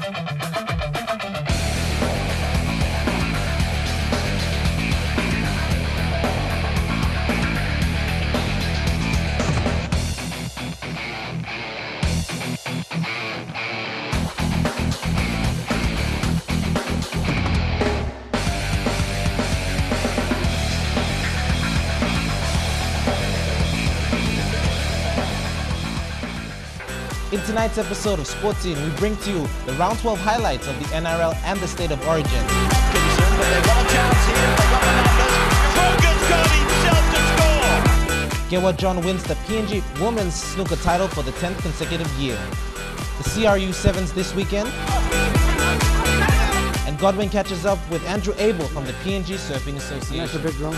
In tonight's episode of Sports Scene, we bring to you the round 12 highlights of the NRL and the State of Origin. Gewa John wins the PNG Women's Snooker title for the 10th consecutive year. The CRU Sevens this weekend. And Godwin catches up with Andrew Abel from the PNG Surfing Association. That's a big drum.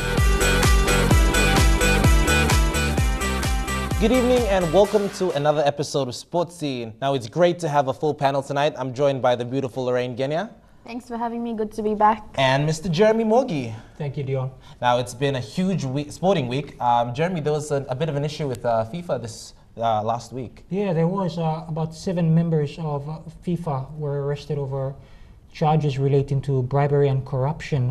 Good evening and welcome to another episode of Sports Scene. Now it's great to have a full panel tonight. I'm joined by the beautiful Lorraine Genya. Thanks for having me, good to be back. And Mr. Jeremy Morgie. Thank you, Dion. Now it's been a huge sporting week. Jeremy, there was a bit of an issue with FIFA this last week. Yeah, there was about 7 members of FIFA were arrested over charges relating to bribery and corruption.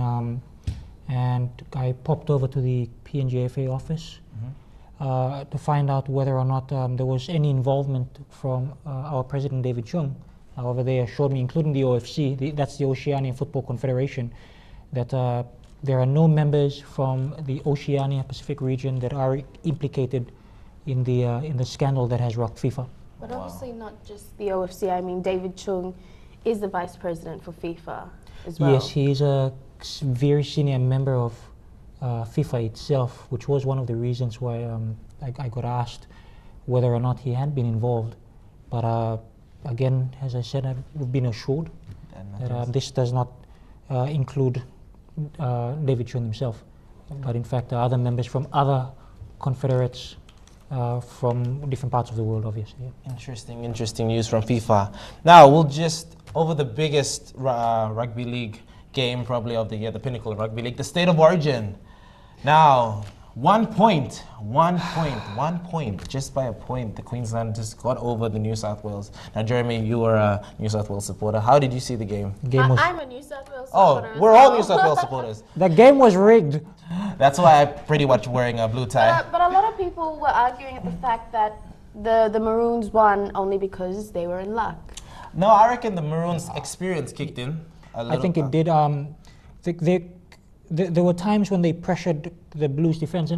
And I popped over to the PNGFA office to find out whether or not there was any involvement from our president, David Chung. However, they assured me, including the OFC, that's the Oceania Football Confederation, that there are no members from the Oceania Pacific region that are implicated in the scandal that has rocked FIFA. But obviously not just the OFC. I mean, David Chung is the vice president for FIFA as well. Yes, he is a very senior member of FIFA itself, which was one of the reasons why I got asked whether or not he had been involved. But again, as I said, I've been assured that this does not include David Chung himself, but in fact other members from other confederates from different parts of the world, obviously. Yeah. Interesting news from FIFA. Now we'll just over the biggest rugby league game probably of the year, the pinnacle of rugby league, the State of Origin. Now, 1 point, just by a point, the Queensland just got over the New South Wales. Now, Jeremy, you were a New South Wales supporter. How did you see the game? I'm a New South Wales supporter. Oh, we're all New South Wales supporters. The game was rigged. That's why I'm pretty much wearing a blue tie. But a lot of people were arguing at the fact that the Maroons won only because they were in luck. No, I reckon the Maroons' experience kicked in. I think it did. There were times when they pressured the Blues defense,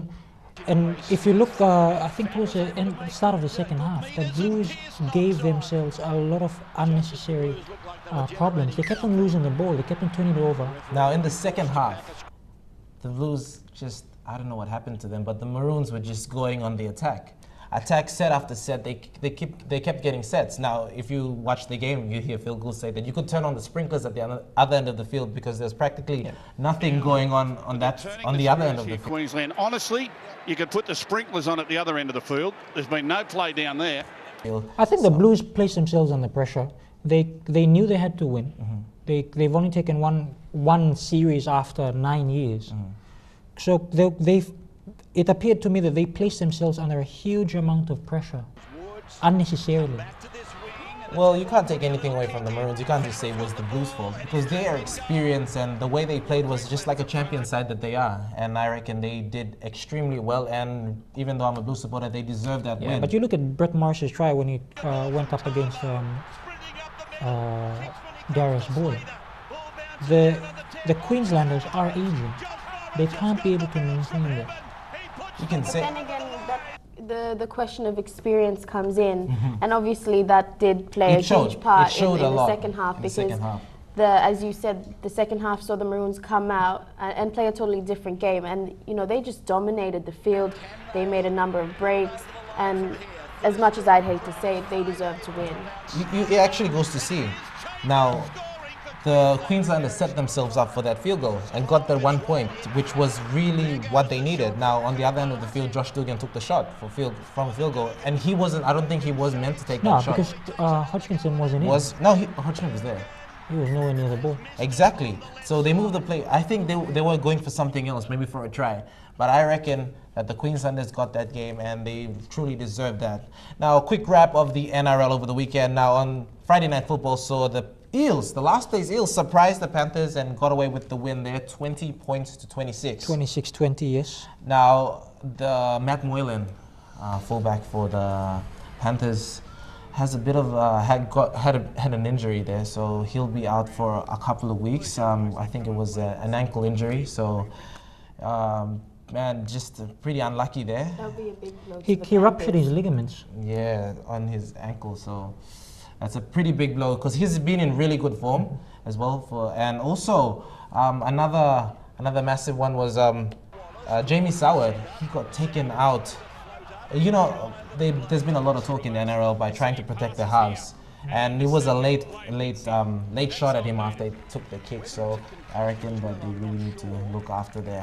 and if you look, I think towards the start of the second half, the Blues gave themselves a lot of unnecessary problems. They kept on losing the ball. They kept on turning it over. Now, in the second half, the Blues just, I don't know what happened to them, but the Maroons were just going on the attack. Attack set after set, they kept getting sets. Now, if you watch the game, you hear Phil Gould say that you could turn on the sprinklers at the other end of the field because there's practically nothing going on the other end of the field. Queensland, honestly, you could put the sprinklers on at the other end of the field. There's been no play down there. I think the Blues placed themselves under pressure. They knew they had to win. They've only taken one series after 9 years. So it appeared to me that they placed themselves under a huge amount of pressure, unnecessarily. Well, you can't take anything away from the Maroons. You can't just say it was the Blues' fault because their experience and the way they played was just like a champion side that they are. And I reckon they did extremely well. And even though I'm a Blues supporter, they deserve that win. But you look at Brett Marsh's try when he went up against Darius Boyd. The Queenslanders are aging. They can't be able to maintain that. You can say. Then again, the question of experience comes in, and obviously that did play a huge part in the second half because, as you said, the second half saw the Maroons come out and play a totally different game, and they just dominated the field. They made a number of breaks, and as much as I'd hate to say it, they deserved to win. It actually goes to see. Now, the Queenslanders set themselves up for that field goal and got that 1 point, which was really what they needed. Now, on the other end of the field, Josh Dugan took the shot from a field goal, and I don't think he was meant to take that shot. No, because Hodgkinson wasn't in. Hodgkinson was there. He was nowhere near the ball. Exactly. So they moved the play. I think they were going for something else, maybe for a try. But I reckon that the Queenslanders got that game and they truly deserved that. Now, a quick wrap of the NRL over the weekend. Now, on Friday Night Football, so the Eels, the last place Eels, surprised the Panthers and got away with the win there, 20 points to 26. 26-20, yes. Now, the Matt Moylan, fullback for the Panthers, has a bit of had an injury there, so he'll be out for a couple of weeks. I think it was an ankle injury, so man, just pretty unlucky there. That'll be a big blow. He ruptured his ligaments. Yeah, on his ankle, so that's a pretty big blow because he's been in really good form as well. And also another massive one was Jamie Soward. He got taken out. You know, there's been a lot of talk in the NRL by trying to protect the halves, and it was a late shot at him after he took the kick. So I reckon that they really need to look after the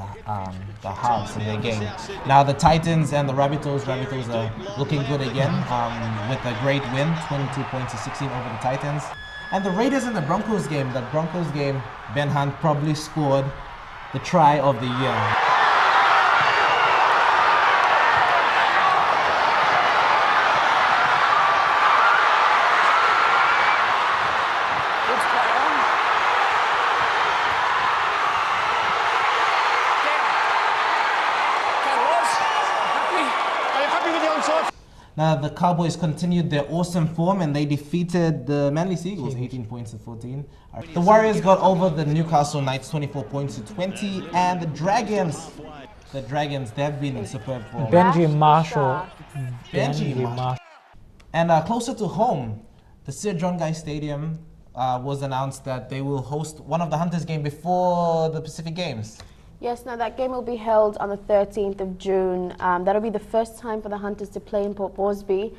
halves in their game. Now the Titans and the Rabbitohs are looking good again with a great win, 22 points to 16 over the Titans. And the Raiders and the Broncos game. That Broncos game, Ben Hunt probably scored the try of the year. Now the Cowboys continued their awesome form and they defeated the Manly Seagulls 18 points to 14. The Warriors got over the Newcastle Knights 24 points to 20, and the Dragons, they've been in superb form. Benji Marshall. And closer to home, the Sir John Guy Stadium was announced that they will host one of the Hunters game before the Pacific Games. Yes, now that game will be held on the 13th of June. That'll be the first time for the Hunters to play in Port Moresby.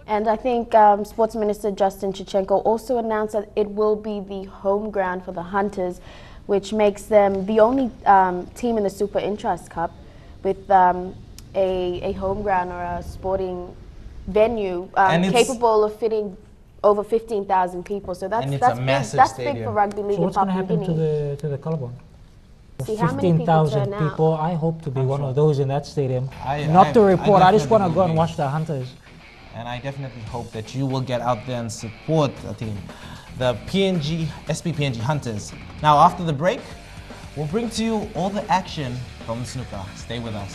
And I think Sports Minister Justin Chichenko also announced that it will be the home ground for the Hunters, which makes them the only team in the Super Interest Cup with a home ground or a sporting venue capable of fitting over 15,000 people. So that's big for Rugby League. So what's going to happen to the Collarbone? 15,000 people. I hope to be one of those in that stadium. Not to report. I just want to go and watch the Hunters. And I definitely hope that you will get out there and support the team, the SPPNG Hunters. Now, after the break, we'll bring to you all the action from snooker. Stay with us.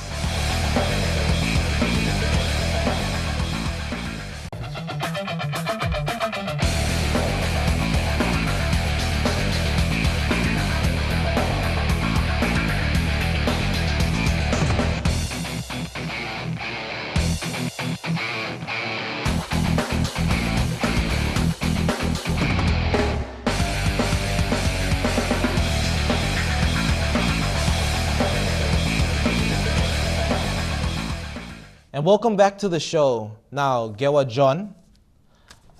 And welcome back to the show. Now, Gewa John,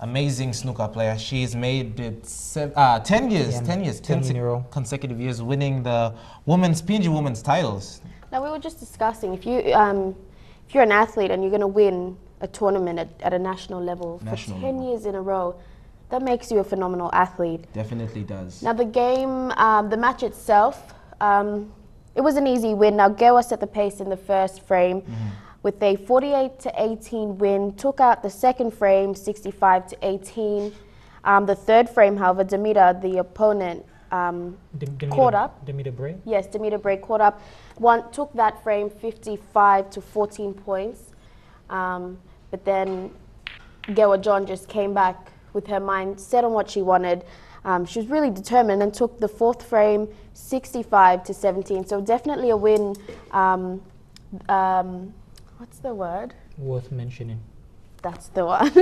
amazing snooker player. She's made it 10 consecutive years winning the PNG women's titles. Now, we were just discussing, if you're an athlete and you're going to win a tournament at a national level for 10 years in a row, that makes you a phenomenal athlete. Definitely does. Now, the game, the match itself, it was an easy win. Now, Gewa set the pace in the first frame. With a 48-18 win, took out the second frame, 65-18. The third frame, however, Demeter, the opponent, caught up. Demeter Bray? Yes, Demeter Bray caught up. Took that frame 55-14 points. But then Gewa John just came back with her mind set on what she wanted. She was really determined and took the fourth frame 65-17. So definitely a win. What's the word? Worth mentioning. That's the one.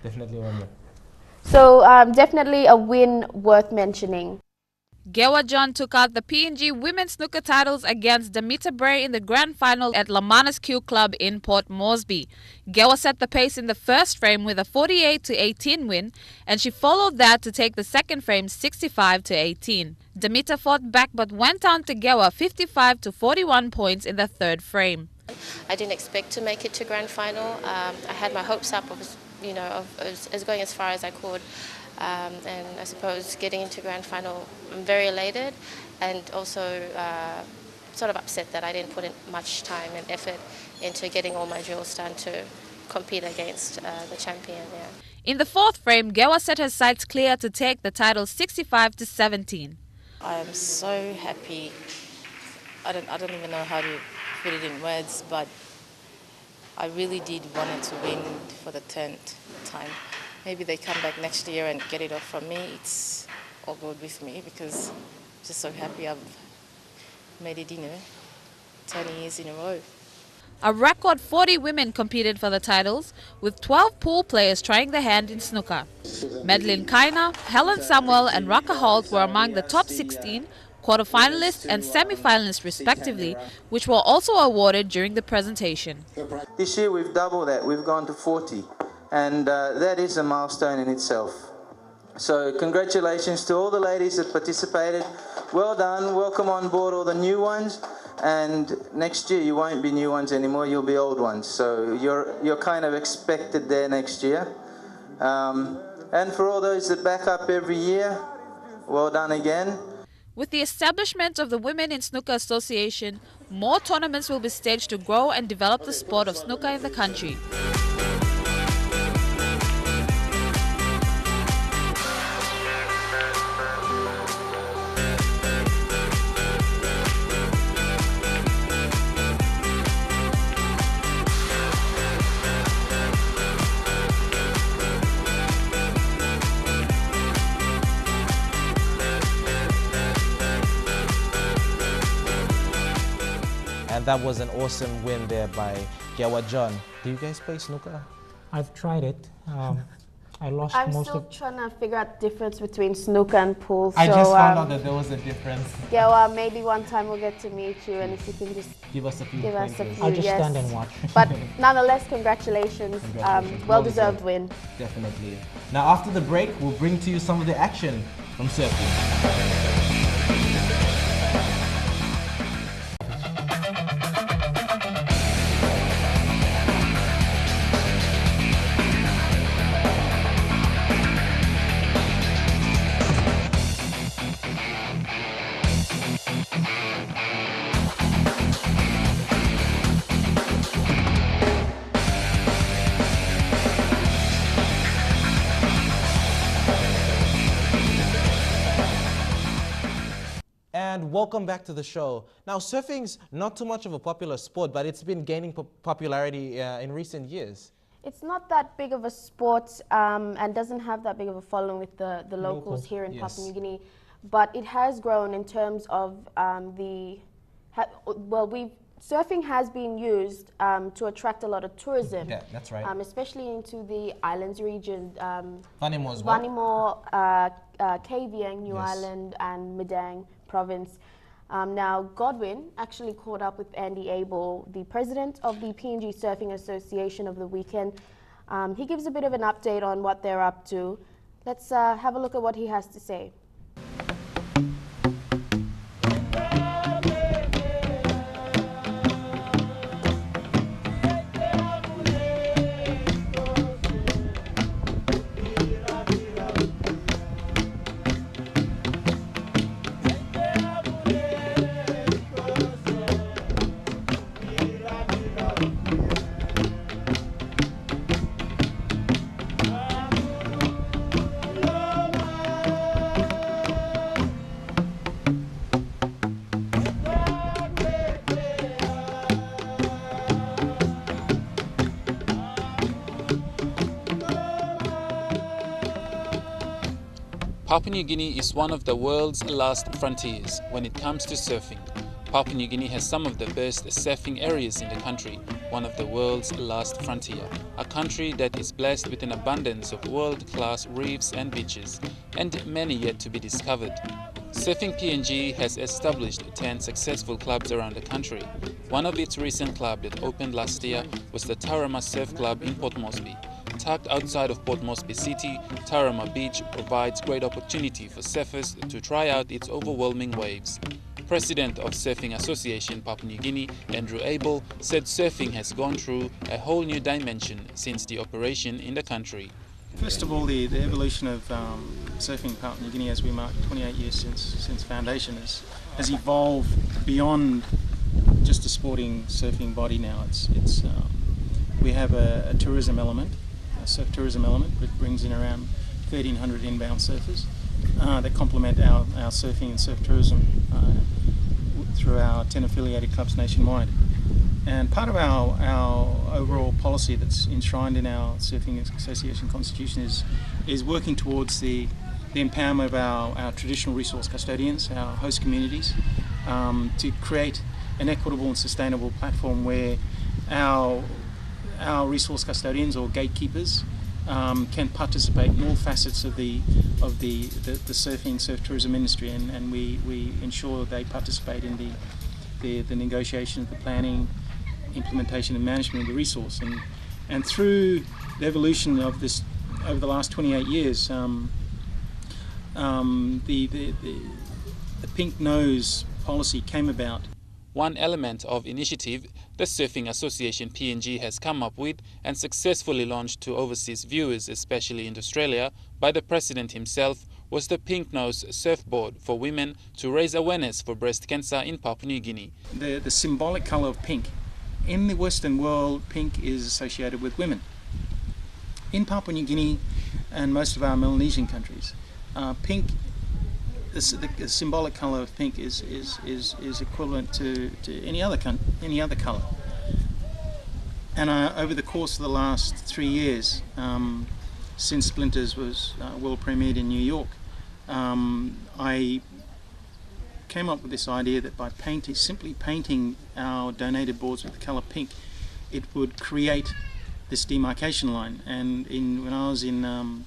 Definitely one. So definitely a win worth mentioning. Gewa John took out the PNG Women's Snooker titles against Demeter Bray in the grand final at Lamanas Q Club in Port Moresby. Gewa set the pace in the first frame with a 48-18 win, and she followed that to take the second frame 65-18. Demeter fought back but went down to Gewa 55-41 points in the third frame. I didn't expect to make it to grand final. I had my hopes up of going as far as I could. And I suppose getting into grand final, I'm very elated, and also sort of upset that I didn't put in much time and effort into getting all my drills done to compete against the champion. Yeah. In the fourth frame, Gewa set her sights clear to take the title 65-17. I am so happy. I don't even know how to put it in words, but I really did want it to win for the 10th time. Maybe they come back next year and get it off from me. It's all good with me because I'm just so happy I've made it, 10 years in a row. A record 40 women competed for the titles, with 12 pool players trying their hand in snooker. Madeline Kaina, Helen Samuel and Raka Holt were among the top 16, quarter-finalists and semi-finalists respectively, which were also awarded during the presentation. This year we've doubled that, we've gone to 40, and that is a milestone in itself. So congratulations to all the ladies that participated. Well done, welcome on board all the new ones. And next year you won't be new ones anymore, you'll be old ones. So you're kind of expected there next year. And for all those that back up every year, well done again. With the establishment of the Women in Snooker Association, more tournaments will be staged to grow and develop the sport of snooker in the country. And that was an awesome win there by Gewa John. Do you guys play snooker? I've tried it. I lost I'm most still of... trying to figure out the difference between snooker and pool. I just found out that there was a difference. Gewa, maybe one time we'll get to meet you, and if you can just give us a few pointers. I'll just stand and watch. But nonetheless, congratulations. Well-deserved win. Definitely. Now after the break, we'll bring to you some of the action from surfing. And welcome back to the show. Now, surfing's not too much of a popular sport, but it's been gaining popularity in recent years. It's not that big of a sport and doesn't have that big of a following with the locals here in Papua New Guinea, but it has grown in terms of surfing has been used to attract a lot of tourism. Yeah, that's right. Especially into the islands region. Vanimo as well. Vanimo, Kavieng, New Island, and Madang province. Now, Godwin actually caught up with Andy Abel, the president of the PNG Surfing Association, over the weekend. He gives a bit of an update on what they're up to. Let's have a look at what he has to say. Papua New Guinea is one of the world's last frontiers when it comes to surfing. Papua New Guinea has some of the best surfing areas in the country, one of the world's last frontier, a country that is blessed with an abundance of world-class reefs and beaches, and many yet to be discovered. Surfing PNG has established 10 successful clubs around the country. One of its recent clubs that opened last year was the Tarama Surf Club in Port Moresby. Tucked outside of Port Moresby City, Tarama Beach provides great opportunity for surfers to try out its overwhelming waves. President of Surfing Association Papua New Guinea, Andrew Abel, said surfing has gone through a whole new dimension since the operation in the country. First of all, the evolution of surfing in Papua New Guinea as we mark 28 years since foundation has evolved beyond just a sporting surfing body now. We have a tourism element, a surf tourism element, which brings in around 1,300 inbound surfers that complement our surfing and surf tourism through our 10 affiliated clubs nationwide. And part of our overall policy that's enshrined in our Surfing Association Constitution is working towards the empowerment of our traditional resource custodians, our host communities, to create an equitable and sustainable platform where our resource custodians or gatekeepers can participate in all facets of the surfing, surf tourism industry, and we ensure they participate in the negotiations, the planning, implementation and management of the resource, and through the evolution of this over the last 28 years, the pink nose policy came about. One element of initiative the Surfing Association PNG has come up with and successfully launched to overseas viewers, especially in Australia, by the President himself, was the Pink Nose Surfboard for women to raise awareness for breast cancer in Papua New Guinea. The symbolic colour of pink. In the Western world, pink is associated with women. In Papua New Guinea and most of our Melanesian countries, pink, the symbolic colour of pink is equivalent to any other colour. And over the course of the last 3 years, since Splinters was world premiered in New York, I came up with this idea that by simply painting our donated boards with the colour pink, it would create this demarcation line. And when I was in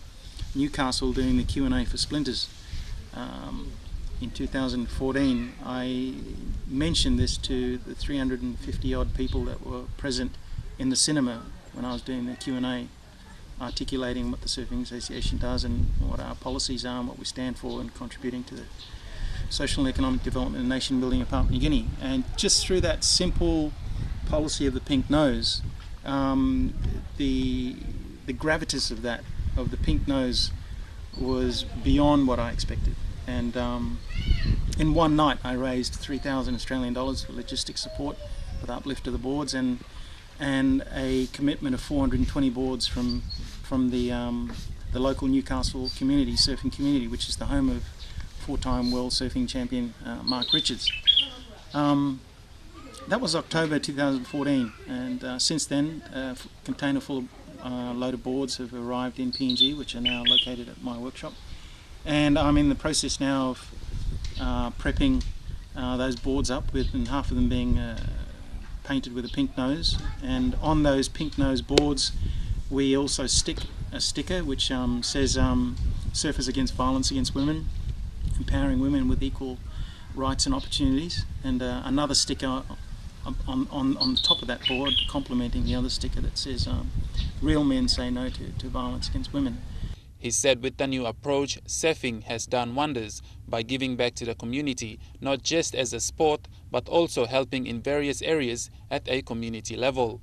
Newcastle doing the Q&A for Splinters in 2014, I mentioned this to the 350 odd people that were present in the cinema when I was doing the Q&A, articulating what the Surfing Association does and what our policies are and what we stand for, and contributing to the social and economic development and nation building of Papua New Guinea. And just through that simple policy of the pink nose, the gravitas of the pink nose was beyond what I expected. And in one night I raised 3,000 Australian dollars for logistics support for the uplift of the boards, and a commitment of 420 boards from the local Newcastle community, surfing community, which is the home of 4-time world surfing champion Mark Richards. That was October 2014, and since then a container full of load of boards have arrived in PNG, which are now located at my workshop, and I'm in the process now of prepping those boards up, and half of them being painted with a pink nose. And on those pink nose boards we also stick a sticker which says Surfers Against Violence Against Women, empowering women with equal rights and opportunities, and another sticker on the top of that board complementing the other sticker that says Real Men Say No to Violence Against Women. He said with the new approach, surfing has done wonders by giving back to the community, not just as a sport, but also helping in various areas at a community level.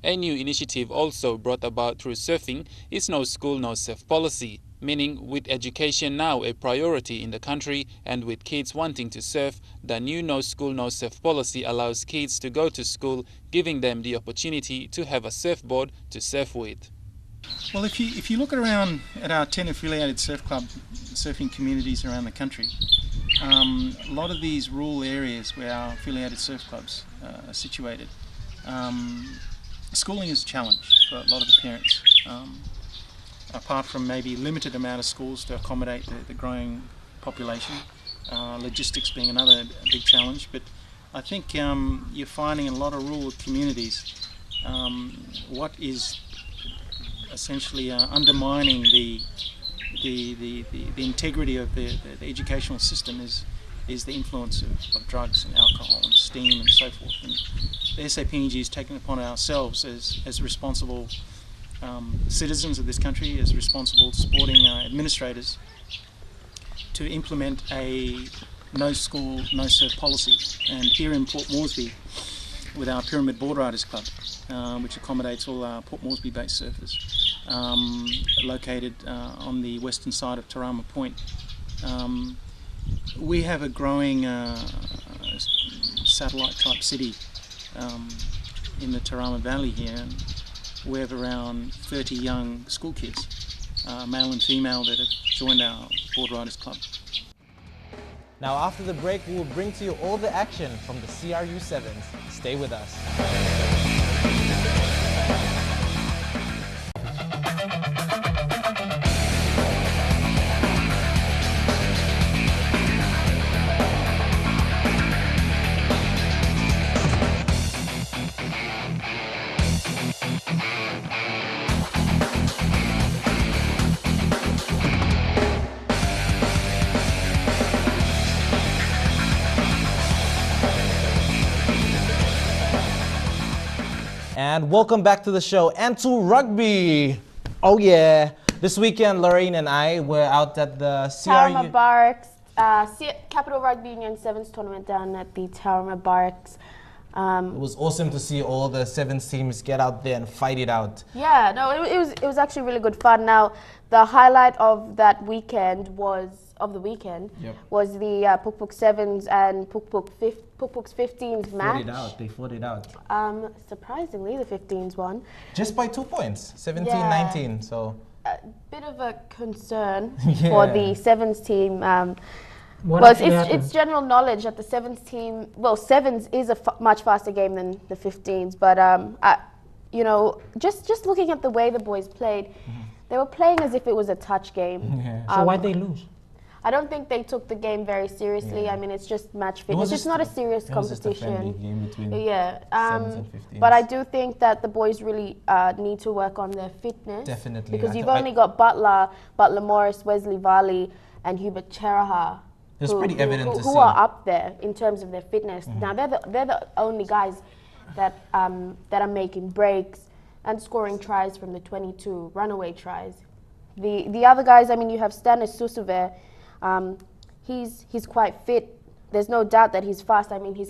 A new initiative also brought about through surfing is No School, No Surf policy, meaning with education now a priority in the country and with kids wanting to surf, the new No School, No Surf policy allows kids to go to school, giving them the opportunity to have a surfboard to surf with. Well, if you look around at our 10 affiliated surfing communities around the country, a lot of these rural areas where our affiliated surf clubs are situated, schooling is a challenge for a lot of the parents. Apart from maybe limited amount of schools to accommodate the growing population, logistics being another big challenge. But I think you're finding in a lot of rural communities what is essentially undermining the integrity of the educational system is the influence of drugs and alcohol and steam and so forth. And the SAPNG is taking upon ourselves as responsible citizens of this country, as responsible sporting administrators, to implement a no school, no surf policy. And here in Port Moresby, with our Pyramid Board Riders Club, which accommodates all our Port Moresby based surfers, located on the western side of Tarama Point. We have a growing satellite type city in the Tarama Valley here, and we have around 30 young school kids, male and female, that have joined our Board Riders Club. Now after the break, we will bring to you all the action from the CRU 7s. Stay with us. And welcome back to the show and to rugby. Oh yeah. This weekend, Lorraine and I were out at the Tarama Barracks, Capital Rugby Union Sevens tournament down at the Tarama Barracks. It was awesome to see all the Sevens teams get out there and fight it out. Yeah, no, it was actually really good fun. Now, the highlight of that weekend was the Puk Puk Sevens and Puk Puk's 15s match. They fought it out. Surprisingly, the 15s won. Just by 2 points, 17-19. So a bit of a concern for the Sevens team. It's general knowledge that the Sevens team, Sevens is a much faster game than the 15s, but just looking at the way the boys played, they were playing as if it was a touch game. So why'd they lose? I don't think they took the game very seriously. I mean, it's just match fitness. It's not a serious competition. Just a friendly game between sevens and 15s. But I do think that the boys really need to work on their fitness. Definitely. Because you've only got Butler Morris, Wesley Varley, and Hubert Cheraha. It's pretty evident to see. Who are up there in terms of their fitness. Now, they're the only guys that are making breaks and scoring tries from the 22, runaway tries. The other guys, I mean, you have Stanis Susuve. He's quite fit. There's no doubt that he's fast. I mean, he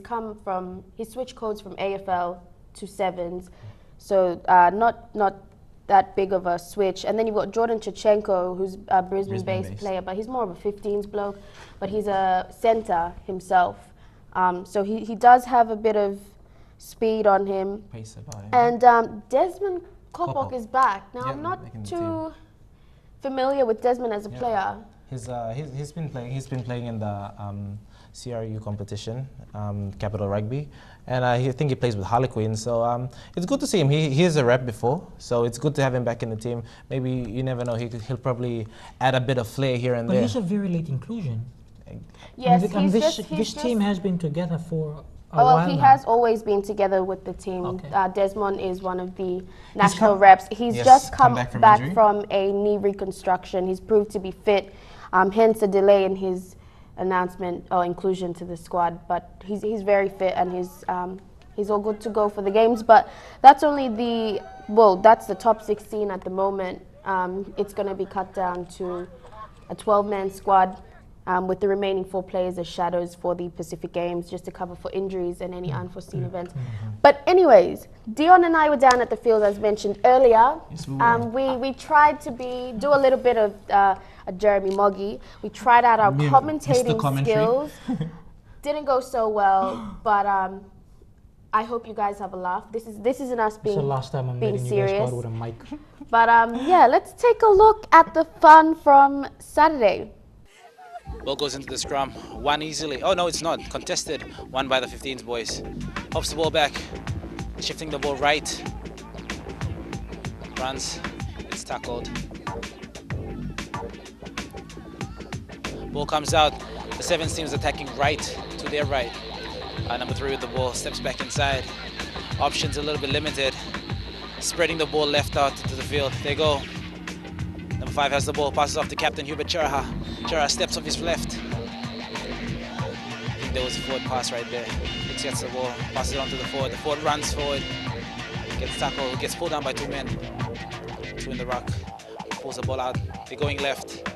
switched codes from AFL to Sevens, so not that big of a switch. And then you've got Jordan Chachenko, who's a Brisbane-based player, but he's more of a 15s bloke, but he's a centre himself. So he does have a bit of speed on him. Pace about him. And Desmond Kopok is back. Now, I'm not too familiar with Desmond as a player. He's been playing in the CRU competition, Capital Rugby, and I think he plays with Harlequin. So it's good to see him. He has a rep before, so it's good to have him back in the team. Maybe you never know. He'll probably add a bit of flair here and there. But he's a very late inclusion. Yes, this team has been together for a while he now. has always been together with the team. Okay. Desmond is one of the national reps. He's just come back from a knee reconstruction. He's proved to be fit. Hence a delay in his announcement or inclusion to the squad, but he's very fit and he's all good to go for the games. But that's only that's the top 16 at the moment. It's going to be cut down to a 12-man squad with the remaining 4 players as shadows for the Pacific Games, just to cover for injuries and any unforeseen events. But anyways, Dion and I were down at the field, as mentioned earlier. Yes, we tried to do a little bit of a Jeremy Moggy. We tried out our commentating skills. Didn't go so well, but I hope you guys have a laugh. This isn't us being serious. It's the last time I'm letting you guys go with a mic. But yeah, let's take a look at the fun from Saturday. Ball goes into the scrum, won easily. Oh no, it's not. Contested, won by the 15s boys. Hops the ball back, shifting the ball right. Runs, it's tackled. Ball comes out, the 7s team is attacking right to their right. Number 3 with the ball, steps back inside. Options a little bit limited. Spreading the ball left out into the field. They go. Number 5 has the ball, passes off to captain Hubert Cheraha. Cheraha steps off his left. I think there was a forward pass right there. He gets the ball, passes it on to the forward. The forward runs forward, gets tackled, gets pulled down by 2 men. 2 in the ruck, pulls the ball out. They're going left,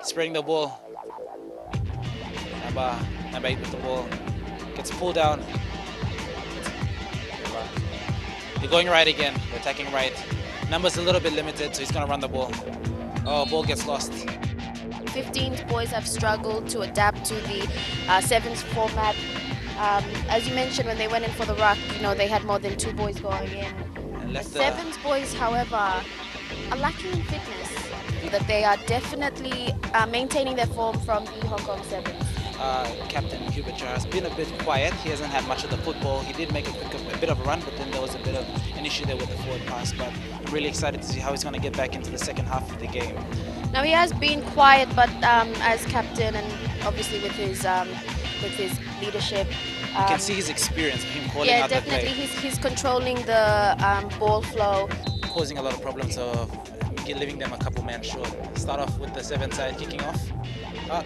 spreading the ball. Number 8 with the ball, gets pulled down. They're going right again, they're attacking right. Numbers a little bit limited, so he's going to run the ball. Oh, ball gets lost. 15s boys have struggled to adapt to the sevens format. As you mentioned, when they went in for the ruck, they had more than 2 boys going in. The sevens boys, however, are lacking in fitness. That they are definitely maintaining their form from the Hong Kong sevens. Captain Hubert Char has been a bit quiet. He hasn't had much of the football. He did make a bit of a run, but then there was a bit of an issue there with the forward pass. But I'm really excited to see how he's going to get back into the second half of the game. Now, he has been quiet, but as captain and obviously with his leadership, you can see his experience, him calling out the play. Yeah, definitely. He's controlling the ball flow. Causing a lot of problems of leaving them a couple man short. Start off with the 7 side kicking off.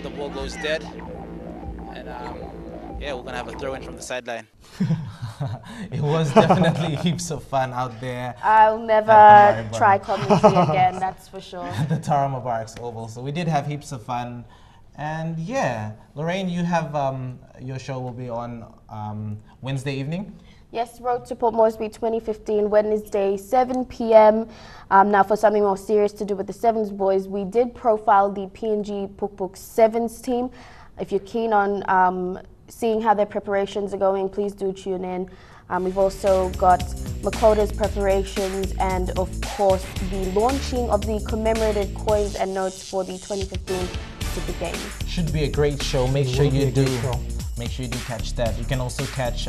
The ball goes dead. And yeah, we're going to have a throw-in from the sideline. It was definitely heaps of fun out there. I'll never try commentary again, that's for sure. The Tara Mubarak's Oval. So we did have heaps of fun. And yeah, Lorraine, you have your show will be on Wednesday evening. Yes, Road to Port Moresby 2015, Wednesday, 7 p.m. Now, for something more serious to do with the Sevens boys, we did profile the PNG Pukpuk Sevens team. If you're keen on seeing how their preparations are going, please do tune in. We've also got Makota's preparations and, of course, the launching of the commemorative coins and notes for the 2015 Super Games. Should be a great show. Make sure you do catch that. You can also catch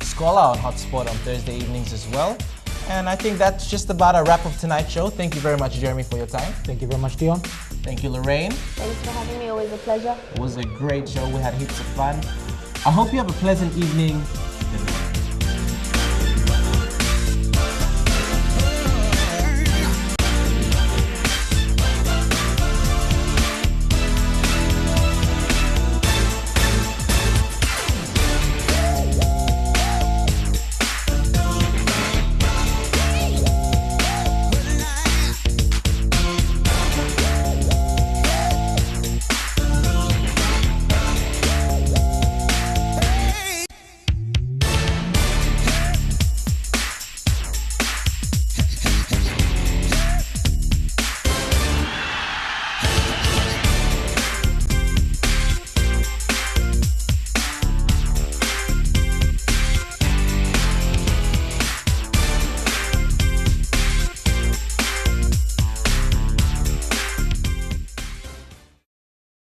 Scholar on Hotspot on Thursday evenings as well. And I think that's just about a wrap of tonight's show. Thank you very much, Jeremy, for your time. Thank you very much, Dion. Thank you, Lorraine. Thanks for having me. Always a pleasure. It was a great show. We had heaps of fun. I hope you have a pleasant evening.